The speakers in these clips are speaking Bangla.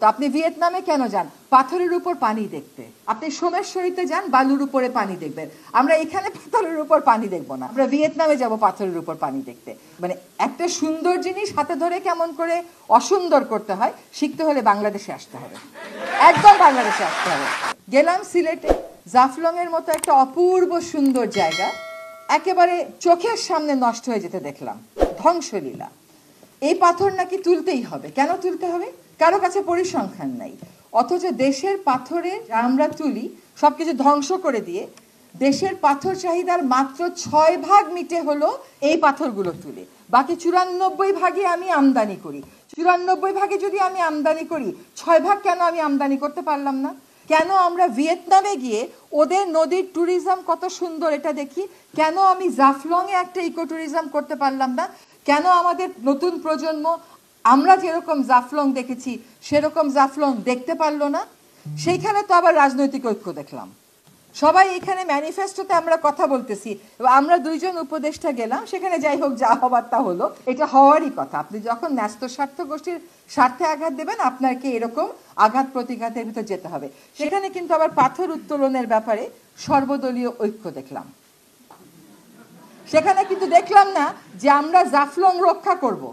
তো আপনি ভিয়েতনামে কেন যান? পাথরের উপর পানি দেখতে। আপনি সোমেশ্বরীতে যান, বালুর উপরে পানি দেখবেন। আমরা এখানে পাথরের উপর পানি দেখবো না, আমরা ভিয়েতনামে যাব পাথরের উপর পানি দেখতে। মানে একটা সুন্দর জিনিস হাতে ধরে কেমন করে অসুন্দর করতে হয় শিখতে হলে বাংলাদেশে আসতে হবে, একদম বাংলাদেশে আসতে হবে। গেলাম সিলেটে, জাফলং এর মতো একটা অপূর্ব সুন্দর জায়গা একেবারে চোখের সামনে নষ্ট হয়ে যেতে দেখলাম, ধ্বংসলীলা। এই পাথর নাকি তুলতেই হবে। কেন তুলতে হবে? কারো কাছে পরিসংখ্যান নাই। অথচ দেশের পাথরে আমরা তুলি সবকিছু ধ্বংস করে দিয়ে, দেশের পাথর চাহিদার মাত্র 6 ভাগ মিটে হলো এই পাথরগুলো তুলে। বাকি 94 ভাগে আমি আমদানি করি। 94 ভাগে যদি আমি আমদানি করি, 6 ভাগ কেন আমি আমদানি করতে পারলাম না? কেন আমরা ভিয়েতনামে গিয়ে ওদের নদীর ট্যুরিজম কত সুন্দর এটা দেখি, কেন আমি জাফলংয়ে একটা ইকো ট্যুরিজম করতে পারলাম না? কেন আমাদের নতুন প্রজন্ম আমরা যেরকম জাফলং দেখেছি সেরকম জাফলং দেখতে পারলো না? সেইখানে তো আবার রাজনৈতিক ঐক্য দেখলাম। সবাই এখানে ম্যানিফেস্টোতে আমরা কথা বলতেছি, আমরা 2জন উপদেষ্টা গেলাম সেখানে, যাই হোক যা হবার তা হলো, এটা হওয়ারই কথা। আপনি যখন ন্যস্ত স্বার্থ গোষ্ঠীর স্বার্থে আঘাত দেবেন আপনাকে এরকম আঘাত প্রতিঘাতের ভিতর যেতে হবে। সেখানে কিন্তু আবার পাথর উত্তোলনের ব্যাপারে সর্বদলীয় ঐক্য দেখলাম। সেখানে কিন্তু দেখলাম না যে আমরা জাফলং রক্ষা করব,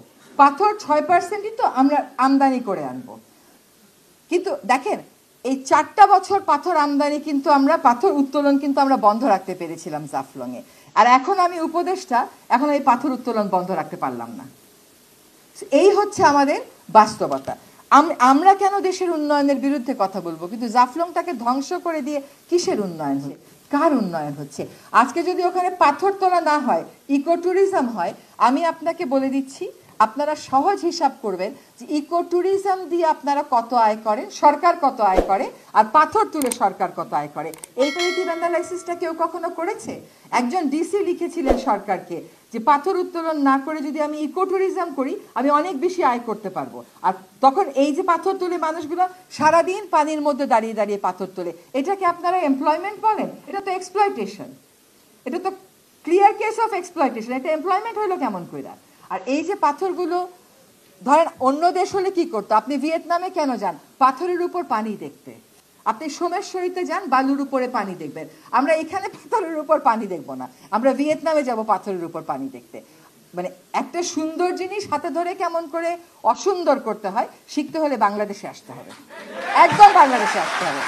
পাথর 6%ই তো আমরা আমদানি করে আনবো। কিন্তু দেখেন এই 4টা বছর পাথর আমদানি কিন্তু আমরা, পাথর উত্তোলন কিন্তু আমরা বন্ধ রাখতে পেরেছিলাম জাফলংয়ে। আর এখন আমি উপদেষ্টা, এখন এই পাথর উত্তোলন বন্ধ রাখতে পারলাম না। এই হচ্ছে আমাদের বাস্তবতা। আমরা কেন দেশের উন্নয়নের বিরুদ্ধে কথা বলবো, কিন্তু জাফলংটাকে ধ্বংস করে দিয়ে কিসের উন্নয়ন হচ্ছে, কার উন্নয়ন হচ্ছে? আজকে যদি ওখানে পাথর তোলা না হয়, ইকো ট্যুরিজম হয়, আমি আপনাকে বলে দিচ্ছি, আপনারা সহজ হিসাব করবেন যে ইকো ট্যুরিজম দিয়ে আপনারা কত আয় করেন, সরকার কত আয় করে, আর পাথর তুলে সরকার কত আয় করে। এই কমিটিভ অ্যানালাইসিসটা কেউ কখনো করেছে? একজন ডিসি লিখেছিলেন সরকারকে যে পাথর উত্তোলন না করে যদি আমি ইকো ট্যুরিজম করি আমি অনেক বেশি আয় করতে পারবো। আর তখন এই যে পাথর তুলে মানুষগুলো সারাদিন পানির মধ্যে দাঁড়িয়ে দাঁড়িয়ে পাথর তোলে, এটাকে আপনারা এমপ্লয়মেন্ট বলেন? এটা তো এক্সপ্লয়টেশন, এটা তো ক্লিয়ার কেস অফ এক্সপ্লয়টেশন। এটা এমপ্লয়মেন্ট হলো কেমন করে? আর এই যে পাথরগুলো, ধরেন অন্য দেশ হলে কি করতো? আপনি ভিয়েতনামে কেন যান? পাথরের উপর পানি দেখতে। আপনি সোমেশ্বরীতে যান, বালুর উপরে পানি দেখবেন। আমরা এখানে পাথরের উপর পানি দেখবো না, আমরা ভিয়েতনামে যাব পাথরের উপর পানি দেখতে। মানে একটা সুন্দর জিনিস হাতে ধরে কেমন করে অসুন্দর করতে হয় শিখতে হলে বাংলাদেশে আসতে হবে, একদম বাংলাদেশে আসতে হবে।